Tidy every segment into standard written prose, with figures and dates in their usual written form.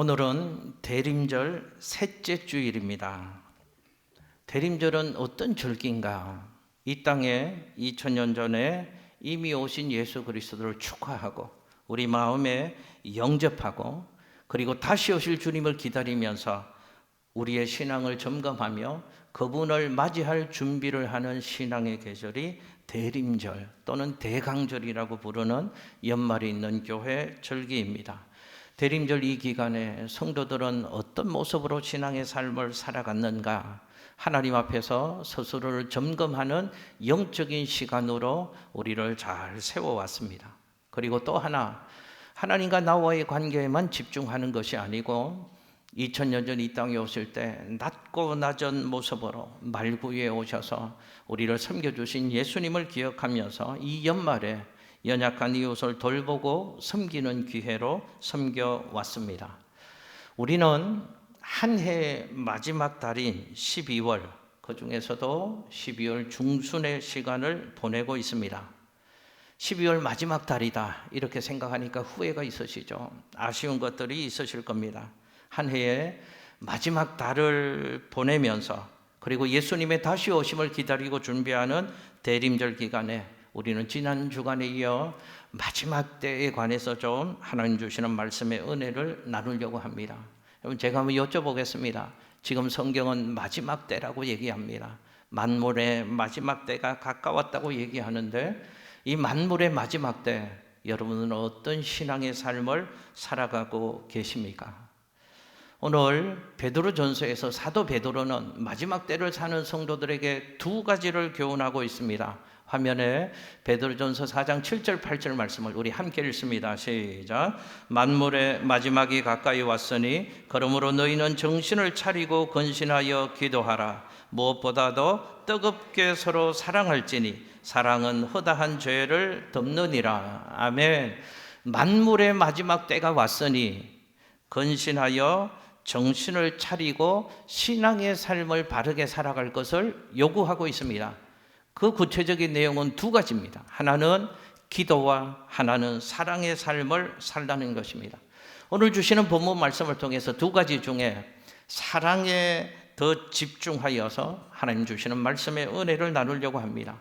오늘은 대림절 셋째 주일입니다. 대림절은 어떤 절기인가? 이 땅에 2000년 전에 이미 오신 예수 그리스도를 축하하고 우리 마음에 영접하고 그리고 다시 오실 주님을 기다리면서 우리의 신앙을 점검하며 그분을 맞이할 준비를 하는 신앙의 계절이 대림절 또는 대강절이라고 부르는 연말이 있는 교회 절기입니다. 대림절 이 기간에 성도들은 어떤 모습으로 신앙의 삶을 살아갔는가? 하나님 앞에서 스스로를 점검하는 영적인 시간으로 우리를 잘 세워왔습니다. 그리고 또 하나, 하나님과 나와의 관계에만 집중하는 것이 아니고 2000년 전 이 땅에 오실 때 낮고 낮은 모습으로 말구에 오셔서 우리를 섬겨주신 예수님을 기억하면서 이 연말에 연약한 이웃을 돌보고 섬기는 기회로 섬겨왔습니다. 우리는 한 해의 마지막 달인 12월, 그 중에서도 12월 중순의 시간을 보내고 있습니다. 12월 마지막 달이다 이렇게 생각하니까 후회가 있으시죠? 아쉬운 것들이 있으실 겁니다. 한 해의 마지막 달을 보내면서 그리고 예수님의 다시 오심을 기다리고 준비하는 대림절 기간에 우리는 지난 주간에 이어 마지막 때에 관해서 좀 하나님 주시는 말씀의 은혜를 나누려고 합니다. 여러분, 제가 한번 여쭤보겠습니다. 지금 성경은 마지막 때라고 얘기합니다. 만물의 마지막 때가 가까웠다고 얘기하는데 이 만물의 마지막 때 여러분은 어떤 신앙의 삶을 살아가고 계십니까? 오늘 베드로전서에서 사도 베드로는 마지막 때를 사는 성도들에게 두 가지를 교훈하고 있습니다. 화면에 베드로전서 4장 7절 8절 말씀을 우리 함께 읽습니다. 시작. 만물의 마지막이 가까이 왔으니 그러므로 너희는 정신을 차리고 근신하여 기도하라. 무엇보다도 뜨겁게 서로 사랑할지니 사랑은 허다한 죄를 덮느니라. 아멘. 만물의 마지막 때가 왔으니 근신하여 정신을 차리고 신앙의 삶을 바르게 살아갈 것을 요구하고 있습니다. 그 구체적인 내용은 두 가지입니다. 하나는 기도와 하나는 사랑의 삶을 살라는 것입니다. 오늘 주시는 본문 말씀을 통해서 두 가지 중에 사랑에 더 집중하여서 하나님 주시는 말씀의 은혜를 나누려고 합니다.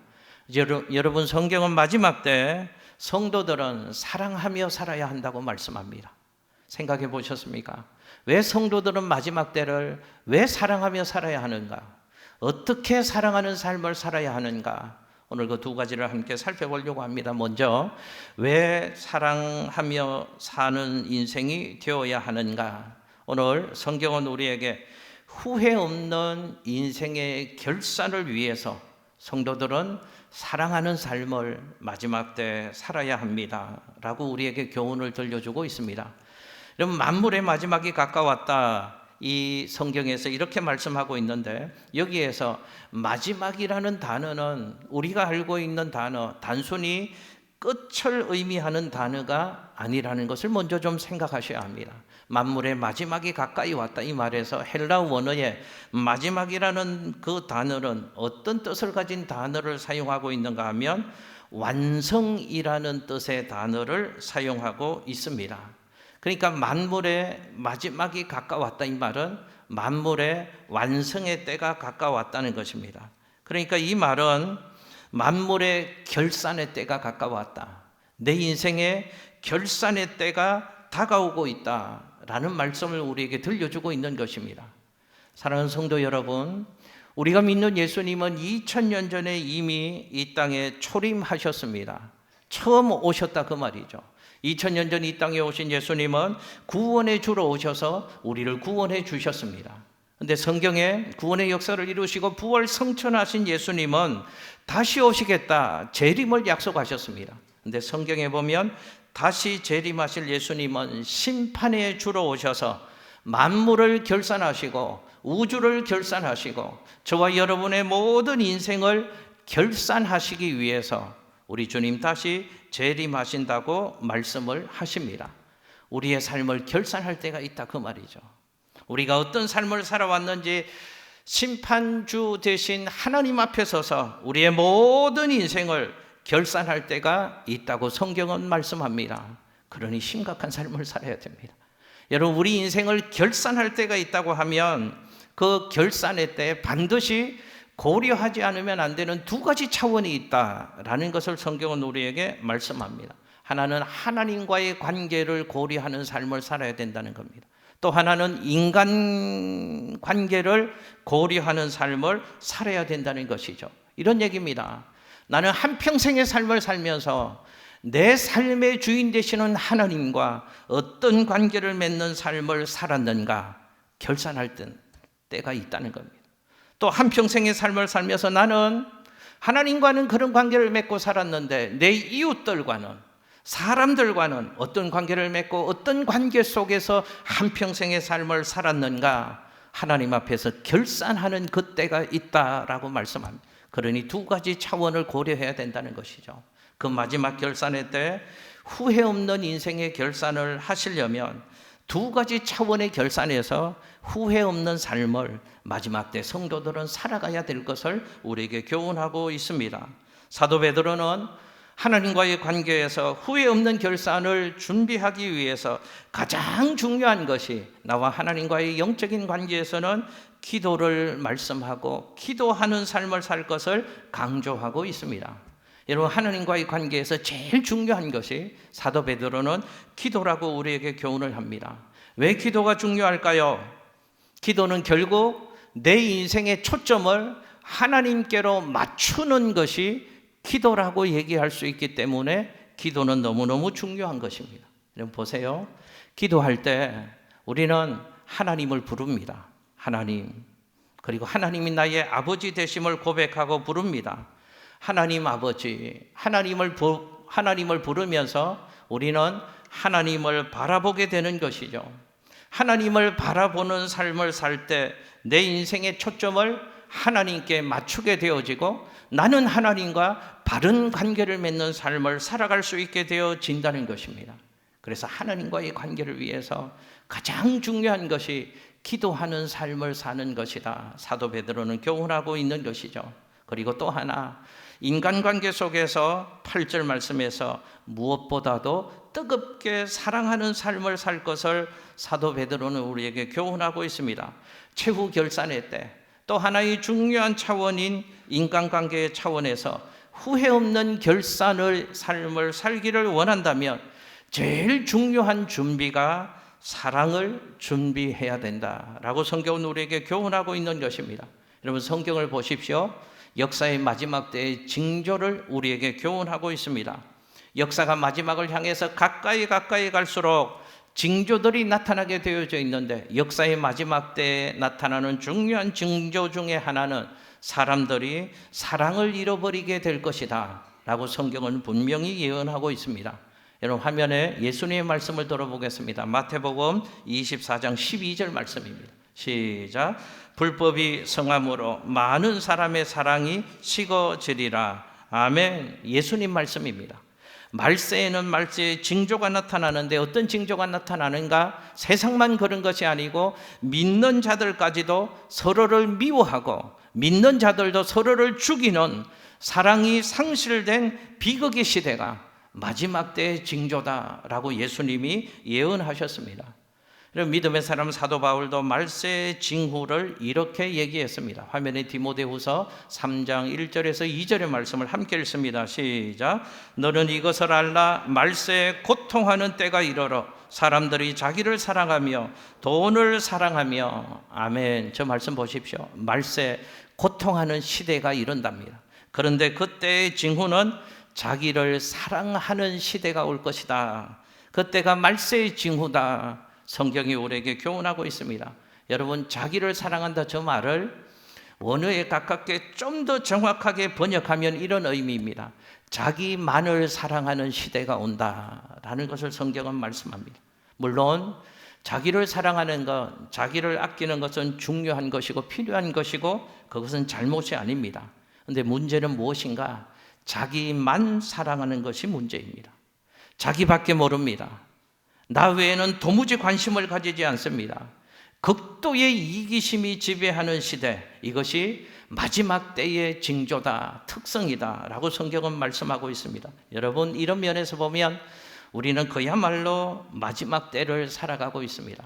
여러분, 성경은 마지막 때 성도들은 사랑하며 살아야 한다고 말씀합니다. 생각해 보셨습니까? 왜 성도들은 마지막 때를 왜 사랑하며 살아야 하는가? 어떻게 사랑하는 삶을 살아야 하는가? 오늘 그 두 가지를 함께 살펴보려고 합니다. 먼저 왜 사랑하며 사는 인생이 되어야 하는가? 오늘 성경은 우리에게 후회 없는 인생의 결산을 위해서 성도들은 사랑하는 삶을 마지막 때 살아야 합니다 라고 우리에게 교훈을 들려주고 있습니다. 여러분, 만물의 마지막이 가까웠다 이 성경에서 이렇게 말씀하고 있는데 여기에서 마지막이라는 단어는 우리가 알고 있는 단어, 단순히 끝을 의미하는 단어가 아니라는 것을 먼저 좀 생각하셔야 합니다. 만물의 마지막이 가까이 왔다 이 말에서 헬라 원어의 마지막이라는 그 단어는 어떤 뜻을 가진 단어를 사용하고 있는가 하면 완성이라는 뜻의 단어를 사용하고 있습니다. 그러니까 만물의 마지막이 가까웠다 이 말은 만물의 완성의 때가 가까웠다는 것입니다. 그러니까 이 말은 만물의 결산의 때가 가까웠다. 내 인생의 결산의 때가 다가오고 있다라는 말씀을 우리에게 들려주고 있는 것입니다. 사랑하는 성도 여러분, 우리가 믿는 예수님은 2000년 전에 이미 이 땅에 초림하셨습니다. 처음 오셨다 그 말이죠. 2000년 전 이 땅에 오신 예수님은 구원의 주로 오셔서 우리를 구원해 주셨습니다. 그런데 성경에 구원의 역사를 이루시고 부활 성천하신 예수님은 다시 오시겠다 재림을 약속하셨습니다. 그런데 성경에 보면 다시 재림하실 예수님은 심판의 주로 오셔서 만물을 결산하시고 우주를 결산하시고 저와 여러분의 모든 인생을 결산하시기 위해서 우리 주님 다시 재림하신다고 말씀을 하십니다. 우리의 삶을 결산할 때가 있다 그 말이죠. 우리가 어떤 삶을 살아왔는지 심판주 되신 하나님 앞에 서서 우리의 모든 인생을 결산할 때가 있다고 성경은 말씀합니다. 그러니 심각한 삶을 살아야 됩니다. 여러분, 우리 인생을 결산할 때가 있다고 하면 그 결산의 때 반드시 고려하지 않으면 안 되는 두 가지 차원이 있다라는 것을 성경은 우리에게 말씀합니다. 하나는 하나님과의 관계를 고려하는 삶을 살아야 된다는 겁니다. 또 하나는 인간 관계를 고려하는 삶을 살아야 된다는 것이죠. 이런 얘기입니다. 나는 한평생의 삶을 살면서 내 삶의 주인 되시는 하나님과 어떤 관계를 맺는 삶을 살았는가 결산할 때가 있다는 겁니다. 또 한평생의 삶을 살면서 나는 하나님과는 그런 관계를 맺고 살았는데 내 이웃들과는, 사람들과는 어떤 관계를 맺고 어떤 관계 속에서 한평생의 삶을 살았는가 하나님 앞에서 결산하는 그때가 있다라고 말씀합니다. 그러니 두 가지 차원을 고려해야 된다는 것이죠. 그 마지막 결산의 때 후회 없는 인생의 결산을 하시려면 두 가지 차원의 결산에서 후회 없는 삶을 마지막 때 성도들은 살아가야 될 것을 우리에게 교훈하고 있습니다. 사도 베드로는 하나님과의 관계에서 후회 없는 결산을 준비하기 위해서 가장 중요한 것이 나와 하나님과의 영적인 관계에서는 기도를 말씀하고 기도하는 삶을 살 것을 강조하고 있습니다. 여러분, 하나님과의 관계에서 제일 중요한 것이 사도 베드로는 기도라고 우리에게 교훈을 합니다. 왜 기도가 중요할까요? 기도는 결국 내 인생의 초점을 하나님께로 맞추는 것이 기도라고 얘기할 수 있기 때문에 기도는 너무너무 중요한 것입니다. 여러분 보세요. 기도할 때 우리는 하나님을 부릅니다. 하나님. 그리고 하나님이 나의 아버지 되심을 고백하고 부릅니다. 하나님 아버지, 하나님을 부르면서 우리는 하나님을 바라보게 되는 것이죠. 하나님을 바라보는 삶을 살 때 내 인생의 초점을 하나님께 맞추게 되어지고 나는 하나님과 바른 관계를 맺는 삶을 살아갈 수 있게 되어진다는 것입니다. 그래서 하나님과의 관계를 위해서 가장 중요한 것이 기도하는 삶을 사는 것이다. 사도 베드로는 교훈하고 있는 것이죠. 그리고 또 하나, 인간관계 속에서 8절 말씀에서 무엇보다도 뜨겁게 사랑하는 삶을 살 것을 사도 베드로는 우리에게 교훈하고 있습니다. 최후 결산의 때 또 하나의 중요한 차원인 인간관계의 차원에서 후회 없는 삶을 살기를 원한다면 제일 중요한 준비가 사랑을 준비해야 된다라고 성경은 우리에게 교훈하고 있는 것입니다. 여러분 성경을 보십시오. 역사의 마지막 때의 징조를 우리에게 교훈하고 있습니다. 역사가 마지막을 향해서 가까이 갈수록 징조들이 나타나게 되어져 있는데 역사의 마지막 때에 나타나는 중요한 징조 중에 하나는 사람들이 사랑을 잃어버리게 될 것이다 라고 성경은 분명히 예언하고 있습니다. 여러분 화면에 예수님의 말씀을 들어보겠습니다. 마태복음 24장 12절 말씀입니다. 시작. 불법이 성함으로 많은 사람의 사랑이 식어지리라. 아멘. 예수님 말씀입니다. 말세에는 말세의 징조가 나타나는데 어떤 징조가 나타나는가? 세상만 그런 것이 아니고 믿는 자들까지도 서로를 미워하고 믿는 자들도 서로를 죽이는 사랑이 상실된 비극의 시대가 마지막 때의 징조다라고 예수님이 예언하셨습니다. 믿음의 사람 사도 바울도 말세의 징후를 이렇게 얘기했습니다. 화면에 디모데후서 3장 1절에서 2절의 말씀을 함께 읽습니다. 시작. 너는 이것을 알라. 말세에 고통하는 때가 이르러 사람들이 자기를 사랑하며 돈을 사랑하며. 아멘. 저 말씀 보십시오. 말세 고통하는 시대가 이른답니다. 그런데 그때의 징후는 자기를 사랑하는 시대가 올 것이다. 그때가 말세의 징후다. 성경이 우리에게 교훈하고 있습니다. 여러분 자기를 사랑한다 저 말을 원어에 가깝게 좀 더 정확하게 번역하면 이런 의미입니다. 자기만을 사랑하는 시대가 온다라는 것을 성경은 말씀합니다. 물론 자기를 사랑하는 것, 자기를 아끼는 것은 중요한 것이고 필요한 것이고 그것은 잘못이 아닙니다. 그런데 문제는 무엇인가? 자기만 사랑하는 것이 문제입니다. 자기밖에 모릅니다. 나 외에는 도무지 관심을 가지지 않습니다. 극도의 이기심이 지배하는 시대, 이것이 마지막 때의 징조다, 특성이다 라고 성경은 말씀하고 있습니다. 여러분 이런 면에서 보면 우리는 그야말로 마지막 때를 살아가고 있습니다.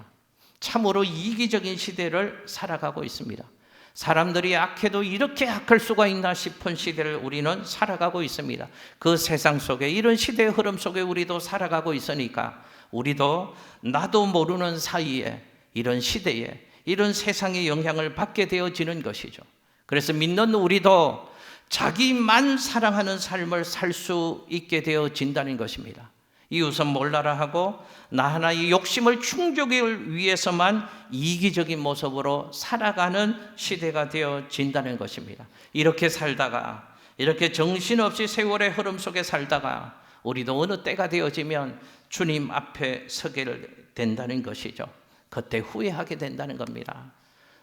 참으로 이기적인 시대를 살아가고 있습니다. 사람들이 악해도 이렇게 악할 수가 있나 싶은 시대를 우리는 살아가고 있습니다. 그 세상 속에, 이런 시대의 흐름 속에 우리도 살아가고 있으니까 우리도 나도 모르는 사이에 이런 시대에, 이런 세상의 영향을 받게 되어지는 것이죠. 그래서 믿는 우리도 자기만 사랑하는 삶을 살 수 있게 되어진다는 것입니다. 이웃은 몰라라 하고 나 하나의 욕심을 충족을 위해서만 이기적인 모습으로 살아가는 시대가 되어진다는 것입니다. 이렇게 살다가, 이렇게 정신없이 세월의 흐름 속에 살다가 우리도 어느 때가 되어지면 주님 앞에 서게 된다는 것이죠. 그때 후회하게 된다는 겁니다.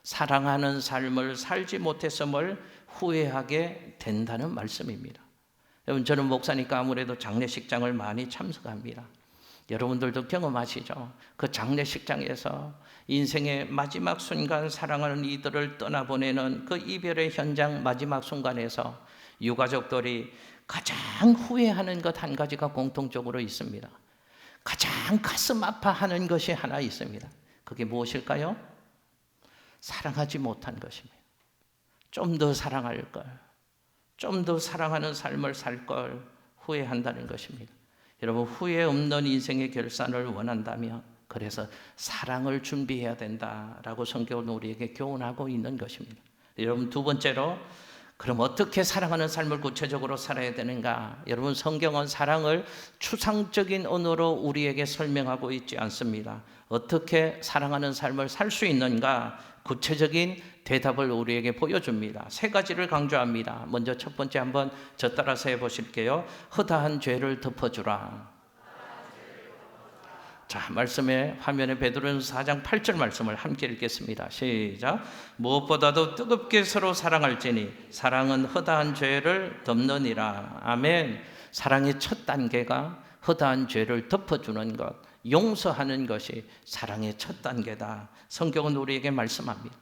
사랑하는 삶을 살지 못했음을 후회하게 된다는 말씀입니다. 여러분, 저는 목사니까 아무래도 장례식장을 많이 참석합니다. 여러분들도 경험하시죠? 그 장례식장에서 인생의 마지막 순간 사랑하는 이들을 떠나보내는 그 이별의 현장 마지막 순간에서 유가족들이 가장 후회하는 것 한 가지가 공통적으로 있습니다. 가장 가슴 아파하는 것이 하나 있습니다. 그게 무엇일까요? 사랑하지 못한 것입니다. 좀 더 사랑할 걸, 좀 더 사랑하는 삶을 살 걸 후회한다는 것입니다. 여러분, 후회 없는 인생의 결산을 원한다면 그래서 사랑을 준비해야 된다라고 성경은 우리에게 교훈하고 있는 것입니다. 여러분, 두 번째로 그럼 어떻게 사랑하는 삶을 구체적으로 살아야 되는가? 여러분, 성경은 사랑을 추상적인 언어로 우리에게 설명하고 있지 않습니다. 어떻게 사랑하는 삶을 살 수 있는가? 구체적인 대답을 우리에게 보여줍니다. 세 가지를 강조합니다. 먼저 첫 번째, 한번 저 따라서 해보실게요. 허다한 죄를 덮어주라. 자, 말씀에 화면에 베드로전서 4장 8절 말씀을 함께 읽겠습니다. 시작. 무엇보다도 뜨겁게 서로 사랑할지니 사랑은 허다한 죄를 덮느니라. 아멘. 사랑의 첫 단계가 허다한 죄를 덮어주는 것, 용서하는 것이 사랑의 첫 단계다. 성경은 우리에게 말씀합니다.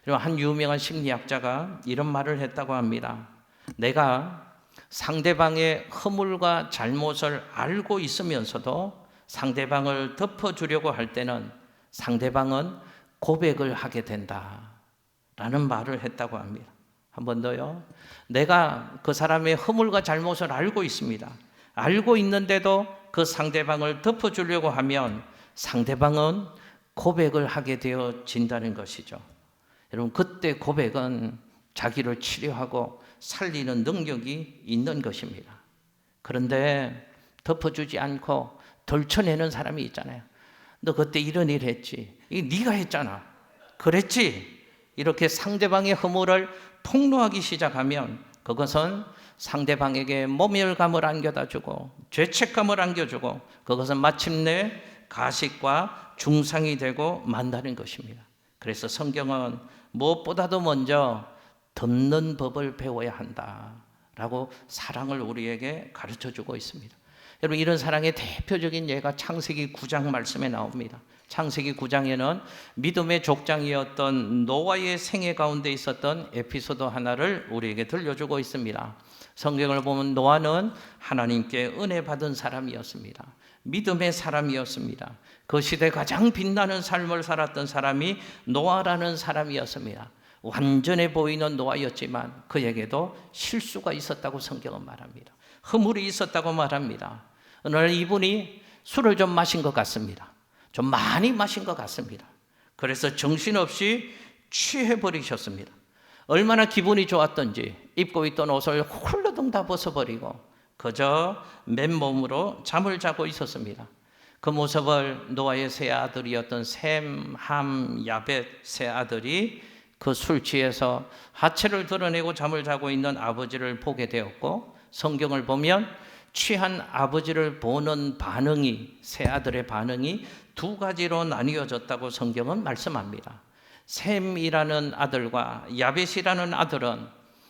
한 유명한 심리학자가 이런 말을 했다고 합니다. 내가 상대방의 허물과 잘못을 알고 있으면서도 상대방을 덮어주려고 할 때는 상대방은 고백을 하게 된다 라는 말을 했다고 합니다. 한 번 더요. 내가 그 사람의 허물과 잘못을 알고 있습니다. 알고 있는데도 그 상대방을 덮어주려고 하면 상대방은 고백을 하게 되어진다는 것이죠. 여러분, 그때 고백은 자기를 치료하고 살리는 능력이 있는 것입니다. 그런데 덮어주지 않고 덜쳐내는 사람이 있잖아요. 너 그때 이런 일 했지. 이게 네가 했잖아. 그랬지. 이렇게 상대방의 허물을 폭로하기 시작하면 그것은 상대방에게 모멸감을 안겨다주고 죄책감을 안겨주고 그것은 마침내 가식과 중상이 되고 만다는 것입니다. 그래서 성경은 무엇보다도 먼저 덮는 법을 배워야 한다라고 사랑을 우리에게 가르쳐주고 있습니다. 여러분, 이런 사랑의 대표적인 예가 창세기 9장 말씀에 나옵니다. 창세기 9장에는 믿음의 족장이었던 노아의 생애 가운데 있었던 에피소드 하나를 우리에게 들려주고 있습니다. 성경을 보면 노아는 하나님께 은혜 받은 사람이었습니다. 믿음의 사람이었습니다. 그 시대 가장 빛나는 삶을 살았던 사람이 노아라는 사람이었습니다. 완전해 보이는 노아였지만 그에게도 실수가 있었다고 성경은 말합니다. 허물이 있었다고 말합니다. 어느 날 이분이 술을 좀 마신 것 같습니다. 좀 많이 마신 것 같습니다. 그래서 정신없이 취해버리셨습니다. 얼마나 기분이 좋았던지 입고 있던 옷을 훌러덩 다 벗어버리고 그저 맨몸으로 잠을 자고 있었습니다. 그 모습을 노아의 세 아들이었던 셈, 함, 야벳 세 아들이 그 술 취해서 하체를 드러내고 잠을 자고 있는 아버지를 보게 되었고, 성경을 보면 취한 아버지를 보는 반응이, 세 아들의 반응이 두 가지로 나뉘어졌다고 성경은 말씀합니다. 셈이라는 아들과 야벳이라는 아들은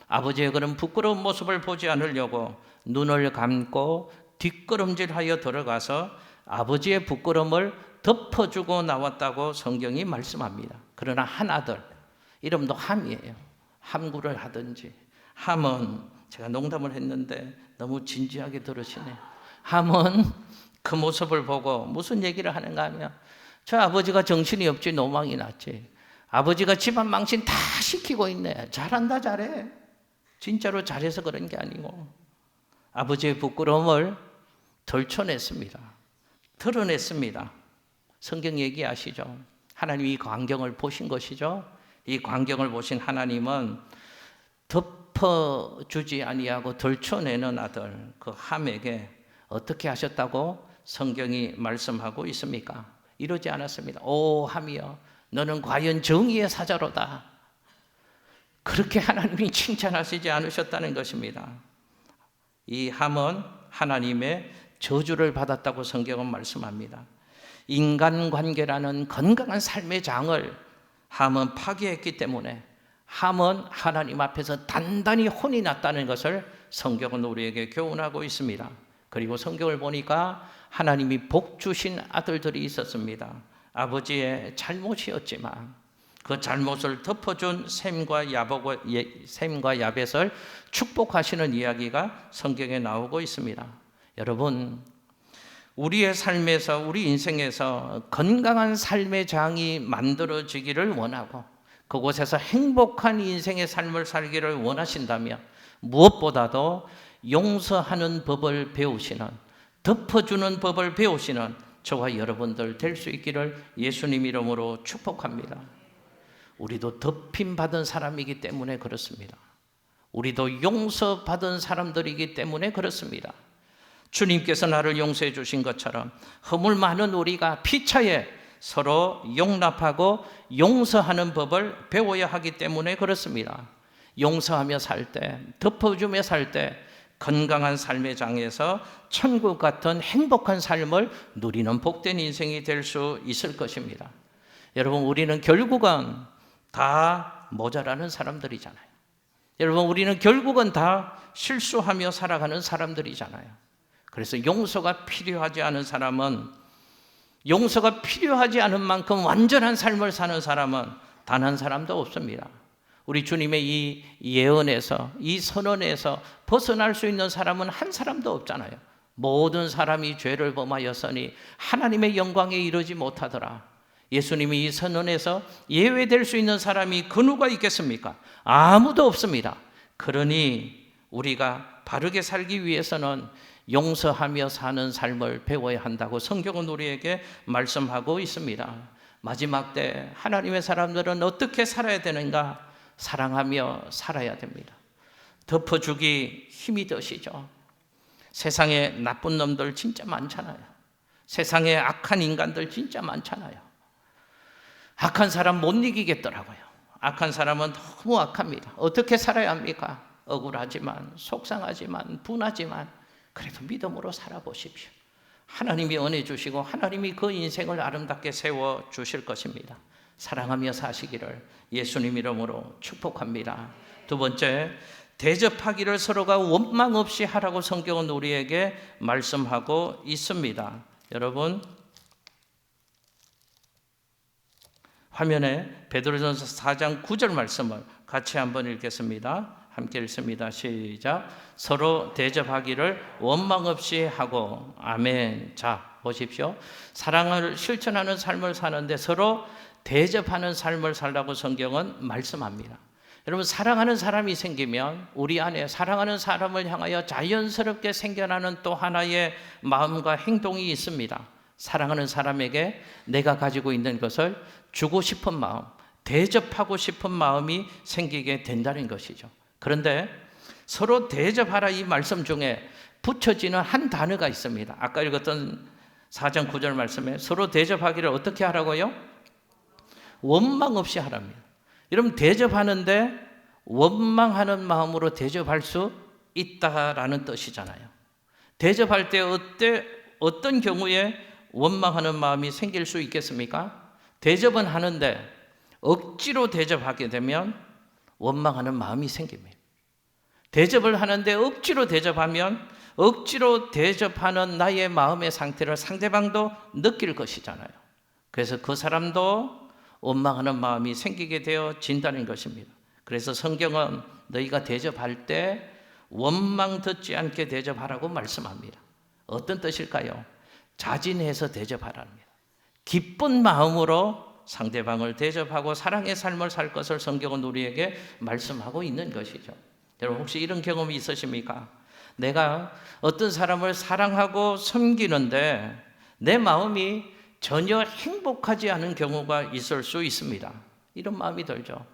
아버지의 그런 부끄러운 모습을 보지 않으려고 눈을 감고 뒷걸음질하여 들어가서 아버지의 부끄러움을 덮어주고 나왔다고 성경이 말씀합니다. 그러나 한 아들, 이름도 함이에요. 함구를 하든지. 함은, 제가 농담을 했는데 너무 진지하게 들으시네. 함은 그 모습을 보고 무슨 얘기를 하는가 하면 저 아버지가 정신이 없지 노망이 났지. 아버지가 집안 망신 다 시키고 있네. 잘한다 잘해. 진짜로 잘해서 그런 게 아니고 아버지의 부끄러움을 덜쳐냈습니다. 드러냈습니다. 성경 얘기하시죠. 하나님이 이 광경을 보신 것이죠. 이 광경을 보신 하나님은 덮어주지 아니하고 덜쳐내는 아들 그 함에게 어떻게 하셨다고 성경이 말씀하고 있습니까? 이러지 않았습니다. 오 함이여 너는 과연 정의의 사자로다. 그렇게 하나님이 칭찬하시지 않으셨다는 것입니다. 이 함은 하나님의 저주를 받았다고 성경은 말씀합니다. 인간관계라는 건강한 삶의 장을 함은 파괴했기 때문에 함은 하나님 앞에서 단단히 혼이 났다는 것을 성경은 우리에게 교훈하고 있습니다. 그리고 성경을 보니까 하나님이 복 주신 아들들이 있었습니다. 아버지의 잘못이었지만 그 잘못을 덮어준 셈과 야벳을 축복하시는 이야기가 성경에 나오고 있습니다. 여러분, 우리의 삶에서 우리 인생에서 건강한 삶의 장이 만들어지기를 원하고 그곳에서 행복한 인생의 삶을 살기를 원하신다면 무엇보다도 용서하는 법을 배우시는, 덮어주는 법을 배우시는 저와 여러분들 될 수 있기를 예수님 이름으로 축복합니다. 우리도 덮임받은 사람이기 때문에 그렇습니다. 우리도 용서받은 사람들이기 때문에 그렇습니다. 주님께서 나를 용서해 주신 것처럼 허물 많은 우리가 피차에 서로 용납하고 용서하는 법을 배워야 하기 때문에 그렇습니다. 용서하며 살 때, 덮어주며 살 때 건강한 삶의 장에서 천국 같은 행복한 삶을 누리는 복된 인생이 될 수 있을 것입니다. 여러분, 우리는 결국은 다 모자라는 사람들이잖아요. 여러분, 우리는 결국은 다 실수하며 살아가는 사람들이잖아요. 그래서 용서가 필요하지 않은 사람은, 용서가 필요하지 않은 만큼 완전한 삶을 사는 사람은 단 한 사람도 없습니다. 우리 주님의 이 예언에서, 이 선언에서 벗어날 수 있는 사람은 한 사람도 없잖아요. 모든 사람이 죄를 범하였으니 하나님의 영광에 이르지 못하더라. 예수님이 이 선언에서 예외될 수 있는 사람이 그 누가 있겠습니까? 아무도 없습니다. 그러니 우리가 바르게 살기 위해서는 용서하며 사는 삶을 배워야 한다고 성경은 우리에게 말씀하고 있습니다. 마지막 때 하나님의 사람들은 어떻게 살아야 되는가? 사랑하며 살아야 됩니다. 덮어주기 힘이 드시죠. 세상에 나쁜 놈들 진짜 많잖아요. 세상에 악한 인간들 진짜 많잖아요. 악한 사람 못 이기겠더라고요. 악한 사람은 너무 악합니다. 어떻게 살아야 합니까? 억울하지만, 속상하지만, 분하지만 그래도 믿음으로 살아보십시오. 하나님이 은혜 주시고 하나님이 그 인생을 아름답게 세워 주실 것입니다. 사랑하며 사시기를 예수님 이름으로 축복합니다. 두 번째, 대접하기를 서로가 원망 없이 하라고 성경은 우리에게 말씀하고 있습니다. 여러분, 화면에 베드로전서 4장 9절 말씀을 같이 한번 읽겠습니다. 함께 읽습니다. 시작. 서로 대접하기를 원망 없이 하고. 아멘. 자, 보십시오. 사랑을 실천하는 삶을 사는데 서로 대접하는 삶을 살라고 성경은 말씀합니다. 여러분, 사랑하는 사람이 생기면 우리 안에 사랑하는 사람을 향하여 자연스럽게 생겨나는 또 하나의 마음과 행동이 있습니다. 사랑하는 사람에게 내가 가지고 있는 것을 주고 싶은 마음, 대접하고 싶은 마음이 생기게 된다는 것이죠. 그런데 서로 대접하라 이 말씀 중에 붙여지는 한 단어가 있습니다. 아까 읽었던 4장 9절 말씀에 서로 대접하기를 어떻게 하라고요? 원망 없이 하랍니다. 여러분, 대접하는데 원망하는 마음으로 대접할 수 있다라는 뜻이잖아요. 대접할 때 어떤 경우에 원망하는 마음이 생길 수 있겠습니까? 대접은 하는데 억지로 대접하게 되면 원망하는 마음이 생깁니다. 대접을 하는데 억지로 대접하면 억지로 대접하는 나의 마음의 상태를 상대방도 느낄 것이잖아요. 그래서 그 사람도 원망하는 마음이 생기게 되어진다는 것입니다. 그래서 성경은 너희가 대접할 때 원망 듣지 않게 대접하라고 말씀합니다. 어떤 뜻일까요? 자진해서 대접하랍니다. 기쁜 마음으로 상대방을 대접하고 사랑의 삶을 살 것을 성경은 우리에게 말씀하고 있는 것이죠. 여러분 혹시 이런 경험이 있으십니까? 내가 어떤 사람을 사랑하고 섬기는데 내 마음이 전혀 행복하지 않은 경우가 있을 수 있습니다. 이런 마음이 들죠.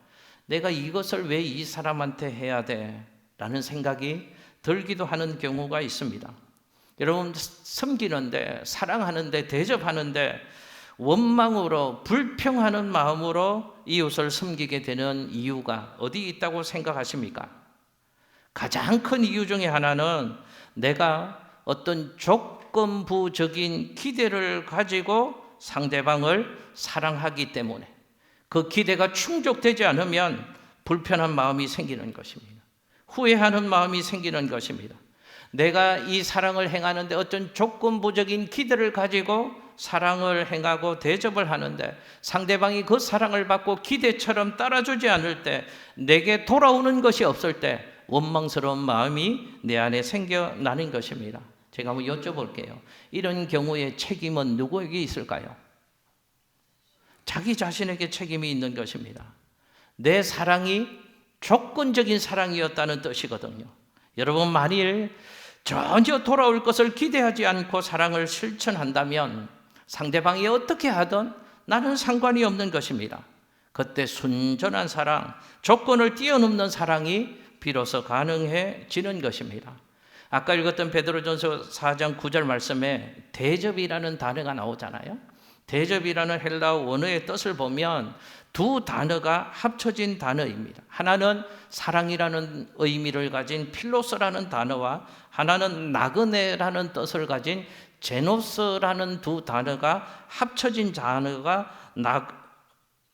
내가 이것을 왜 이 사람한테 해야 돼? 라는 생각이 들기도 하는 경우가 있습니다. 여러분 섬기는데, 사랑하는데, 대접하는데 원망으로 불평하는 마음으로 이웃을 섬기게 되는 이유가 어디 있다고 생각하십니까? 가장 큰 이유 중에 하나는 내가 어떤 조건부적인 기대를 가지고 상대방을 사랑하기 때문에 그 기대가 충족되지 않으면 불편한 마음이 생기는 것입니다. 후회하는 마음이 생기는 것입니다. 내가 이 사랑을 행하는데 어떤 조건부적인 기대를 가지고 사랑을 행하고 대접을 하는데 상대방이 그 사랑을 받고 기대처럼 따라주지 않을 때, 내게 돌아오는 것이 없을 때 원망스러운 마음이 내 안에 생겨나는 것입니다. 제가 한번 여쭤볼게요. 이런 경우에 책임은 누구에게 있을까요? 자기 자신에게 책임이 있는 것입니다. 내 사랑이 조건적인 사랑이었다는 뜻이거든요. 여러분 만일 전혀 돌아올 것을 기대하지 않고 사랑을 실천한다면 상대방이 어떻게 하든 나는 상관이 없는 것입니다. 그때 순전한 사랑, 조건을 뛰어넘는 사랑이 비로소 가능해지는 것입니다. 아까 읽었던 베드로전서 4장 9절 말씀에 대접이라는 단어가 나오잖아요. 대접이라는 헬라어 원어의 뜻을 보면 두 단어가 합쳐진 단어입니다. 하나는 사랑이라는 의미를 가진 필로스라는 단어와 하나는 나그네라는 뜻을 가진 제노스라는 두 단어가 합쳐진 단어가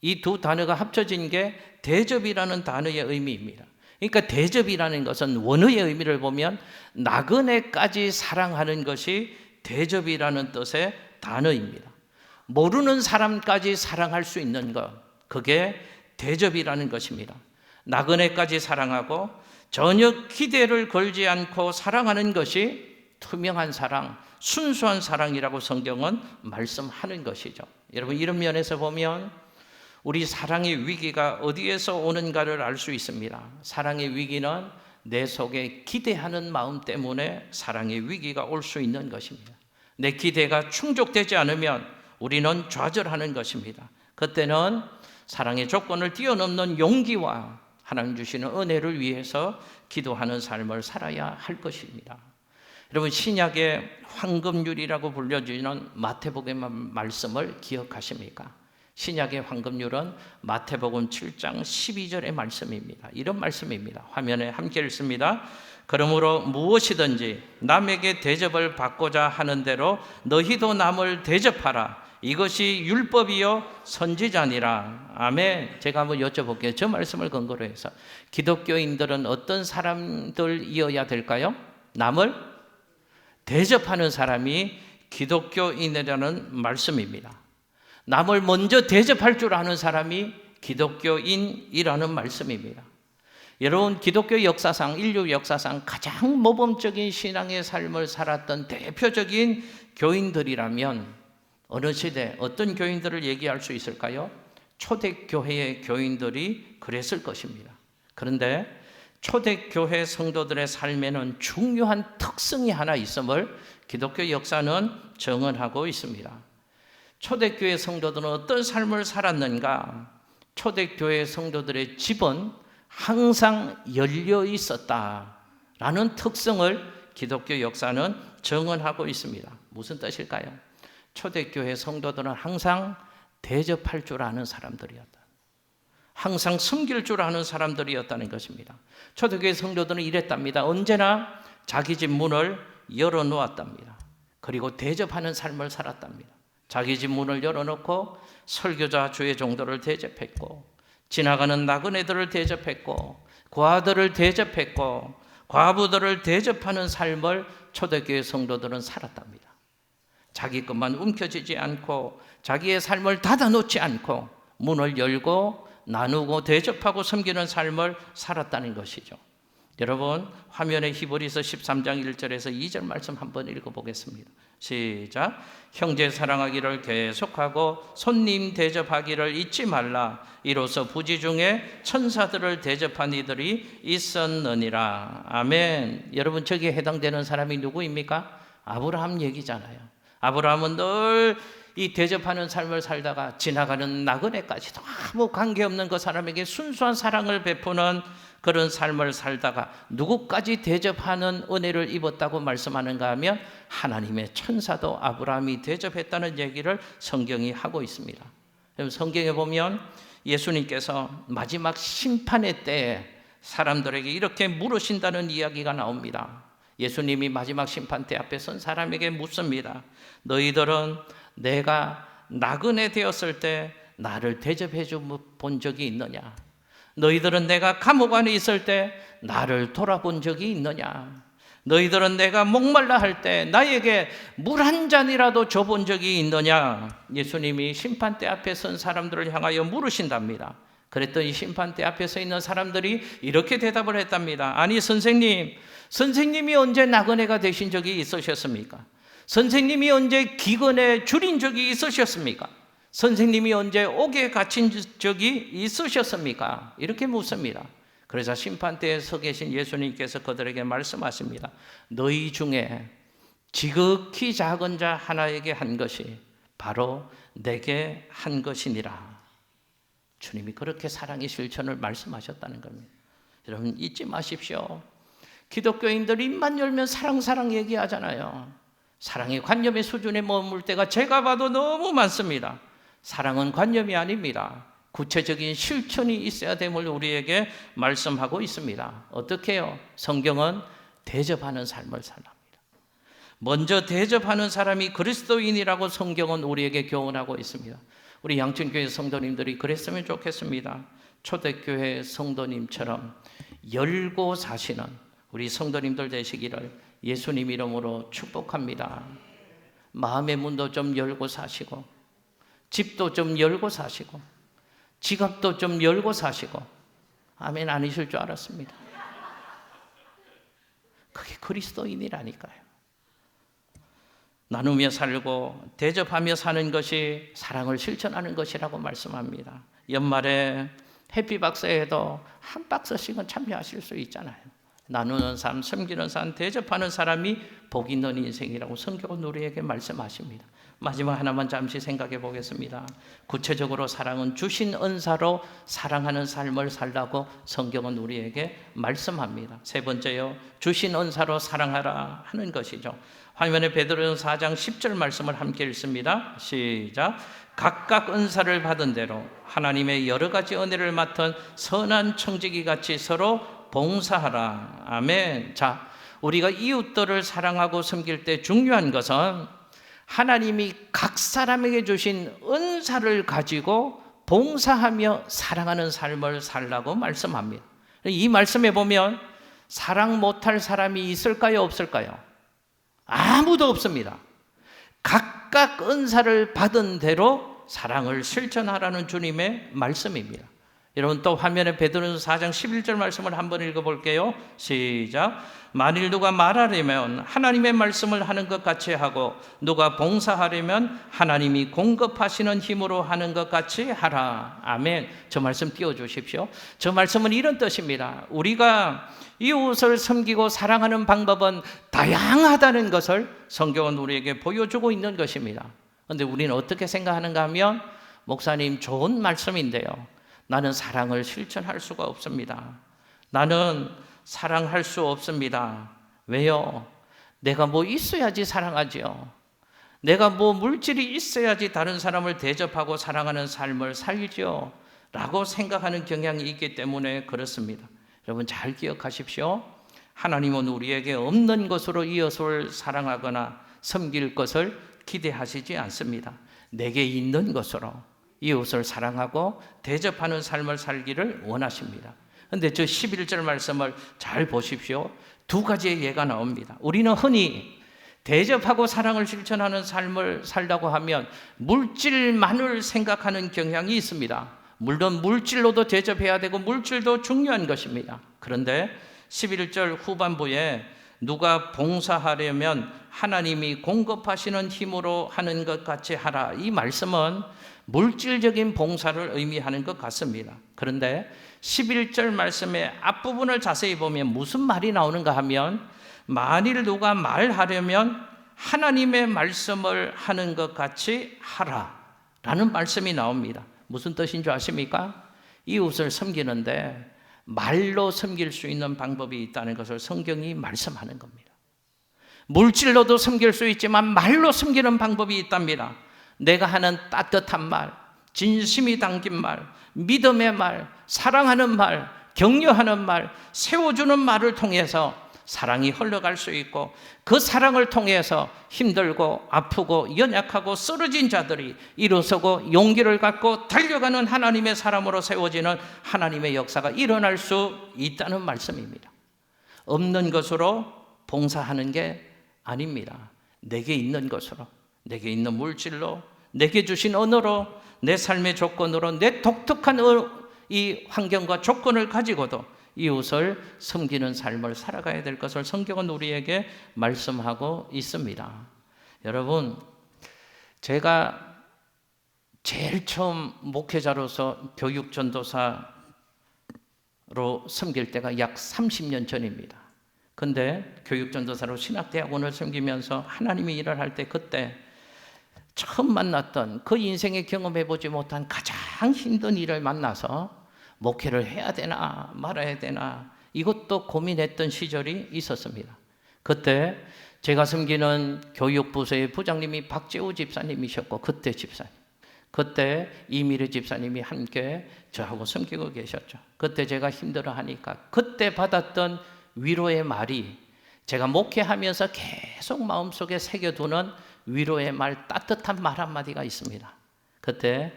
이 두 단어가 합쳐진 게 대접이라는 단어의 의미입니다. 그러니까 대접이라는 것은 원어의 의미를 보면 나그네까지 사랑하는 것이 대접이라는 뜻의 단어입니다. 모르는 사람까지 사랑할 수 있는 것, 그게 대접이라는 것입니다. 나그네까지 사랑하고 전혀 기대를 걸지 않고 사랑하는 것이 투명한 사랑, 순수한 사랑이라고 성경은 말씀하는 것이죠. 여러분 이런 면에서 보면 우리 사랑의 위기가 어디에서 오는가를 알 수 있습니다. 사랑의 위기는 내 속에 기대하는 마음 때문에 사랑의 위기가 올 수 있는 것입니다. 내 기대가 충족되지 않으면 우리는 좌절하는 것입니다. 그때는 사랑의 조건을 뛰어넘는 용기와 하나님 주시는 은혜를 위해서 기도하는 삶을 살아야 할 것입니다. 여러분 신약의 황금률이라고 불려지는 마태복음 말씀을 기억하십니까? 신약의 황금률은 마태복음 7장 12절의 말씀입니다. 이런 말씀입니다. 화면에 함께 읽습니다. 그러므로 무엇이든지 남에게 대접을 받고자 하는 대로 너희도 남을 대접하라. 이것이 율법이요 선지자니라. 아멘. 제가 한번 여쭤볼게요. 저 말씀을 근거로 해서 기독교인들은 어떤 사람들이어야 될까요? 남을 대접하는 사람이 기독교인이라는 말씀입니다. 남을 먼저 대접할 줄 아는 사람이 기독교인이라는 말씀입니다. 여러분 기독교 역사상, 인류 역사상 가장 모범적인 신앙의 삶을 살았던 대표적인 교인들이라면 어느 시대 어떤 교인들을 얘기할 수 있을까요? 초대교회의 교인들이 그랬을 것입니다. 그런데 초대교회 성도들의 삶에는 중요한 특성이 하나 있음을 기독교 역사는 정언하고 있습니다. 초대교회 성도들은 어떤 삶을 살았는가? 초대교회 성도들의 집은 항상 열려 있었다라는 특성을 기독교 역사는 정언하고 있습니다. 무슨 뜻일까요? 초대교회 성도들은 항상 대접할 줄 아는 사람들이었다. 항상 섬길 줄 아는 사람들이었다는 것입니다. 초대교회 성도들은 이랬답니다. 언제나 자기 집 문을 열어놓았답니다. 그리고 대접하는 삶을 살았답니다. 자기 집 문을 열어놓고 설교자 주의 종도를 대접했고 지나가는 나그네들을 대접했고 고아들을 대접했고 과부들을 대접하는 삶을 초대교회 성도들은 살았답니다. 자기 것만 움켜쥐지 않고 자기의 삶을 닫아놓지 않고 문을 열고 나누고 대접하고 섬기는 삶을 살았다는 것이죠. 여러분 화면에 히브리서 13장 1절에서 2절 말씀 한번 읽어보겠습니다. 시작. 형제 사랑하기를 계속하고 손님 대접하기를 잊지 말라. 이로써 부지 중에 천사들을 대접한 이들이 있었느니라. 아멘. 여러분 저기에 해당되는 사람이 누구입니까? 아브라함 얘기잖아요. 아브라함은 늘 이 대접하는 삶을 살다가 지나가는 나그네까지도 아무 관계없는 그 사람에게 순수한 사랑을 베푸는 그런 삶을 살다가 누구까지 대접하는 은혜를 입었다고 말씀하는가 하면 하나님의 천사도 아브라함이 대접했다는 얘기를 성경이 하고 있습니다. 성경에 보면 예수님께서 마지막 심판의 때에 사람들에게 이렇게 물으신다는 이야기가 나옵니다. 예수님이 마지막 심판 때 앞에 선 사람에게 묻습니다. 너희들은 내가 나그네 되었을 때 나를 대접해 본 적이 있느냐? 너희들은 내가 감옥 안에 있을 때 나를 돌아본 적이 있느냐? 너희들은 내가 목말라 할 때 나에게 물 한 잔이라도 줘본 적이 있느냐? 예수님이 심판대 앞에 선 사람들을 향하여 물으신답니다. 그랬더니 심판대 앞에 서 있는 사람들이 이렇게 대답을 했답니다. 아니 선생님이 언제 나그네가 되신 적이 있으셨습니까? 선생님이 언제 기근에 줄인 적이 있으셨습니까? 선생님이 언제 옥에 갇힌 적이 있으셨습니까? 이렇게 묻습니다. 그래서 심판대에 서 계신 예수님께서 그들에게 말씀하십니다. 너희 중에 지극히 작은 자 하나에게 한 것이 바로 내게 한 것이니라. 주님이 그렇게 사랑의 실천을 말씀하셨다는 겁니다. 여러분 잊지 마십시오. 기독교인들이 입만 열면 사랑 얘기하잖아요. 사랑의 관념의 수준에 머물 때가 제가 봐도 너무 많습니다. 사랑은 관념이 아닙니다. 구체적인 실천이 있어야 됨을 우리에게 말씀하고 있습니다. 어떻게 해요? 성경은 대접하는 삶을 살랍니다. 먼저 대접하는 사람이 그리스도인이라고 성경은 우리에게 교훈하고 있습니다. 우리 양천교회 성도님들이 그랬으면 좋겠습니다. 초대교회 성도님처럼 열고 사시는 우리 성도님들 되시기를 예수님 이름으로 축복합니다. 마음의 문도 좀 열고 사시고 집도 좀 열고 사시고 지갑도 좀 열고 사시고 아멘 아니실 줄 알았습니다. 그게 그리스도인이라니까요. 나누며 살고 대접하며 사는 것이 사랑을 실천하는 것이라고 말씀합니다. 연말에 해피박스에도 한 박스씩은 참여하실 수 있잖아요. 나누는 삶, 섬기는 삶, 대접하는 사람이 복 있는 인생이라고 성경은 우리에게 말씀하십니다. 마지막 하나만 잠시 생각해 보겠습니다. 구체적으로 사랑은 주신 은사로 사랑하는 삶을 살라고 성경은 우리에게 말씀합니다. 세 번째요, 주신 은사로 사랑하라 하는 것이죠. 화면에 베드로전서 4장 10절 말씀을 함께 읽습니다. 시작. 각각 은사를 받은 대로 하나님의 여러 가지 은혜를 맡은 선한 청지기 같이 서로 봉사하라. 아멘. 자, 우리가 이웃들을 사랑하고 섬길 때 중요한 것은 하나님이 각 사람에게 주신 은사를 가지고 봉사하며 사랑하는 삶을 살라고 말씀합니다. 이 말씀에 보면 사랑 못할 사람이 있을까요? 없을까요? 아무도 없습니다. 각각 은사를 받은 대로 사랑을 실천하라는 주님의 말씀입니다. 여러분 또 화면에 베드로전서 4장 11절 말씀을 한번 읽어볼게요. 시작. 만일 누가 말하려면 하나님의 말씀을 하는 것 같이 하고 누가 봉사하려면 하나님이 공급하시는 힘으로 하는 것 같이 하라. 아멘. 저 말씀 띄워주십시오. 저 말씀은 이런 뜻입니다. 우리가 이웃을 섬기고 사랑하는 방법은 다양하다는 것을 성경은 우리에게 보여주고 있는 것입니다. 그런데 우리는 어떻게 생각하는가 하면 목사님 좋은 말씀인데요, 나는 사랑을 실천할 수가 없습니다. 나는 사랑할 수 없습니다. 왜요? 내가 뭐 있어야지 사랑하죠. 내가 뭐 물질이 있어야지 다른 사람을 대접하고 사랑하는 삶을 살죠 라고 생각하는 경향이 있기 때문에 그렇습니다. 여러분 잘 기억하십시오. 하나님은 우리에게 없는 것으로 이웃을 사랑하거나 섬길 것을 기대하시지 않습니다. 내게 있는 것으로 이웃을 사랑하고 대접하는 삶을 살기를 원하십니다. 그런데 저 11절 말씀을 잘 보십시오. 두 가지의 예가 나옵니다. 우리는 흔히 대접하고 사랑을 실천하는 삶을 살다고 하면 물질만을 생각하는 경향이 있습니다. 물론 물질로도 대접해야 되고 물질도 중요한 것입니다. 그런데 11절 후반부에 누가 봉사하려면 하나님이 공급하시는 힘으로 하는 것 같이 하라. 이 말씀은 물질적인 봉사를 의미하는 것 같습니다. 그런데 11절 말씀의 앞부분을 자세히 보면 무슨 말이 나오는가 하면 만일 누가 말하려면 하나님의 말씀을 하는 것 같이 하라 라는 말씀이 나옵니다. 무슨 뜻인 줄 아십니까? 이웃을 섬기는데 말로 섬길 수 있는 방법이 있다는 것을 성경이 말씀하는 겁니다. 물질로도 섬길 수 있지만 말로 섬기는 방법이 있답니다. 내가 하는 따뜻한 말, 진심이 담긴 말, 믿음의 말, 사랑하는 말, 격려하는 말, 세워주는 말을 통해서 사랑이 흘러갈 수 있고 그 사랑을 통해서 힘들고 아프고 연약하고 쓰러진 자들이 일어서고 용기를 갖고 달려가는 하나님의 사람으로 세워지는 하나님의 역사가 일어날 수 있다는 말씀입니다. 없는 것으로 봉사하는 게 아닙니다. 내게 있는 것으로, 내게 있는 물질로, 내게 주신 언어로, 내 삶의 조건으로, 내 독특한 이 환경과 조건을 가지고도 이웃을 섬기는 삶을 살아가야 될 것을 성경은 우리에게 말씀하고 있습니다. 여러분, 제가 제일 처음 목회자로서 교육전도사로 섬길 때가 약 30년 전입니다. 근데 교육전도사로 신학대학원을 섬기면서 하나님의 일을 할 때 그때 처음 만났던 그 인생에 경험해보지 못한 가장 힘든 일을 만나서 목회를 해야 되나 말아야 되나 이것도 고민했던 시절이 있었습니다. 그때 제가 섬기는 교육부서의 부장님이 박재우 집사님이셨고 그때 집사님, 그때 이미래 집사님이 함께 저하고 섬기고 계셨죠. 그때 제가 힘들어하니까 그때 받았던 위로의 말이 제가 목회하면서 계속 마음속에 새겨두는 위로의 말, 따뜻한 말 한마디가 있습니다. 그때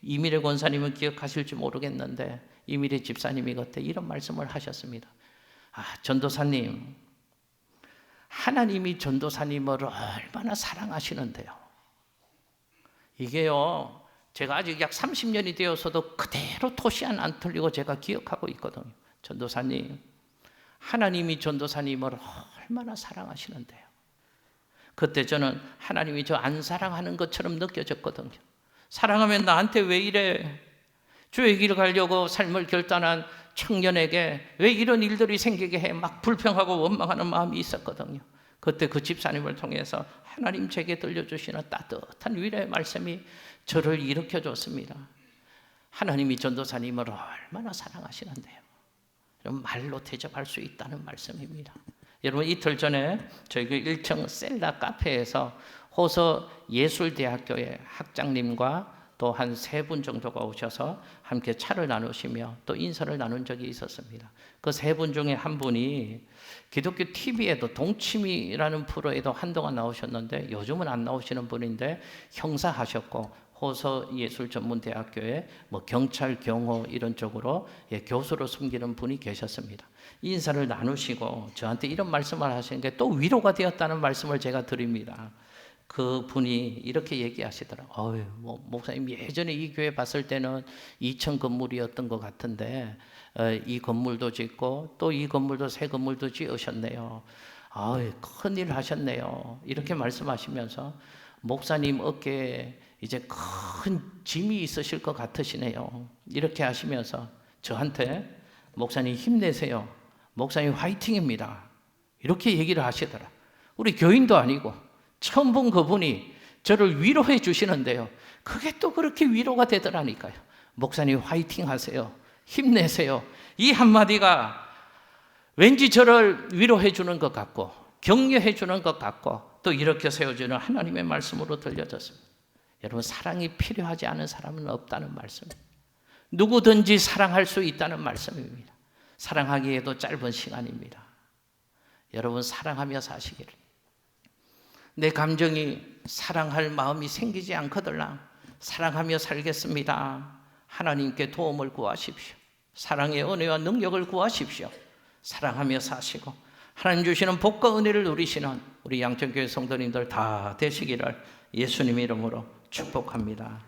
이미래 권사님은 기억하실지 모르겠는데 이미래 집사님이 그때 이런 말씀을 하셨습니다. 전도사님, 하나님이 전도사님을 얼마나 사랑하시는데요. 이게요, 제가 아직 약 30년이 되어서도 그대로 토시안 안 틀리고 제가 기억하고 있거든요. 전도사님, 하나님이 전도사님을 얼마나 사랑하시는데요. 그때 저는 하나님이 저 안 사랑하는 것처럼 느껴졌거든요. 사랑하면 나한테 왜 이래? 주의 길을 가려고 삶을 결단한 청년에게 왜 이런 일들이 생기게 해? 막 불평하고 원망하는 마음이 있었거든요. 그때 그 집사님을 통해서 하나님 제게 들려주시는 따뜻한 위로의 말씀이 저를 일으켜줬습니다. 하나님이 전도사님을 얼마나 사랑하시는데요. 말로 대접할 수 있다는 말씀입니다. 여러분, 이틀 전에 저희 그 1층 셀라 카페에서 호서 예술대학교의 학장님과 또 한 3분 정도가 오셔서 함께 차를 나누시며 또 인사를 나눈 적이 있었습니다. 그 3분 중에 한 분이 기독교 TV에도 동치미라는 프로에도 한동안 나오셨는데 요즘은 안 나오시는 분인데 형사하셨고 호서 예술전문대학교에 경찰, 경호 이런 쪽으로 교수로 섬기는 분이 계셨습니다. 인사를 나누시고 저한테 이런 말씀을 하시는 게 또 위로가 되었다는 말씀을 제가 드립니다. 그 분이 이렇게 얘기하시더라고요. 목사님, 예전에 이 교회 봤을 때는 2층 건물이었던 것 같은데 이 건물도 짓고 또 이 건물도 새 건물도 지으셨네요. 큰일 하셨네요. 이렇게 말씀하시면서 목사님 어깨에 이제 큰 짐이 있으실 것 같으시네요. 이렇게 하시면서 저한테 목사님 힘내세요. 목사님 화이팅입니다. 이렇게 얘기를 하시더라. 우리 교인도 아니고 처음 본 그분이 저를 위로해 주시는데요. 그게 또 그렇게 위로가 되더라니까요. 목사님 화이팅 하세요. 힘내세요. 이 한마디가 왠지 저를 위로해 주는 것 같고 격려해 주는 것 같고 또 이렇게 세워주는 하나님의 말씀으로 들려졌습니다. 여러분, 사랑이 필요하지 않은 사람은 없다는 말씀입니다. 누구든지 사랑할 수 있다는 말씀입니다. 사랑하기에도 짧은 시간입니다. 여러분, 사랑하며 사시기를. 내 감정이 사랑할 마음이 생기지 않거들랑 사랑하며 살겠습니다. 하나님께 도움을 구하십시오. 사랑의 은혜와 능력을 구하십시오. 사랑하며 사시고 하나님 주시는 복과 은혜를 누리시는 우리 양천교회 성도님들 다 되시기를 예수님 이름으로 축복합니다.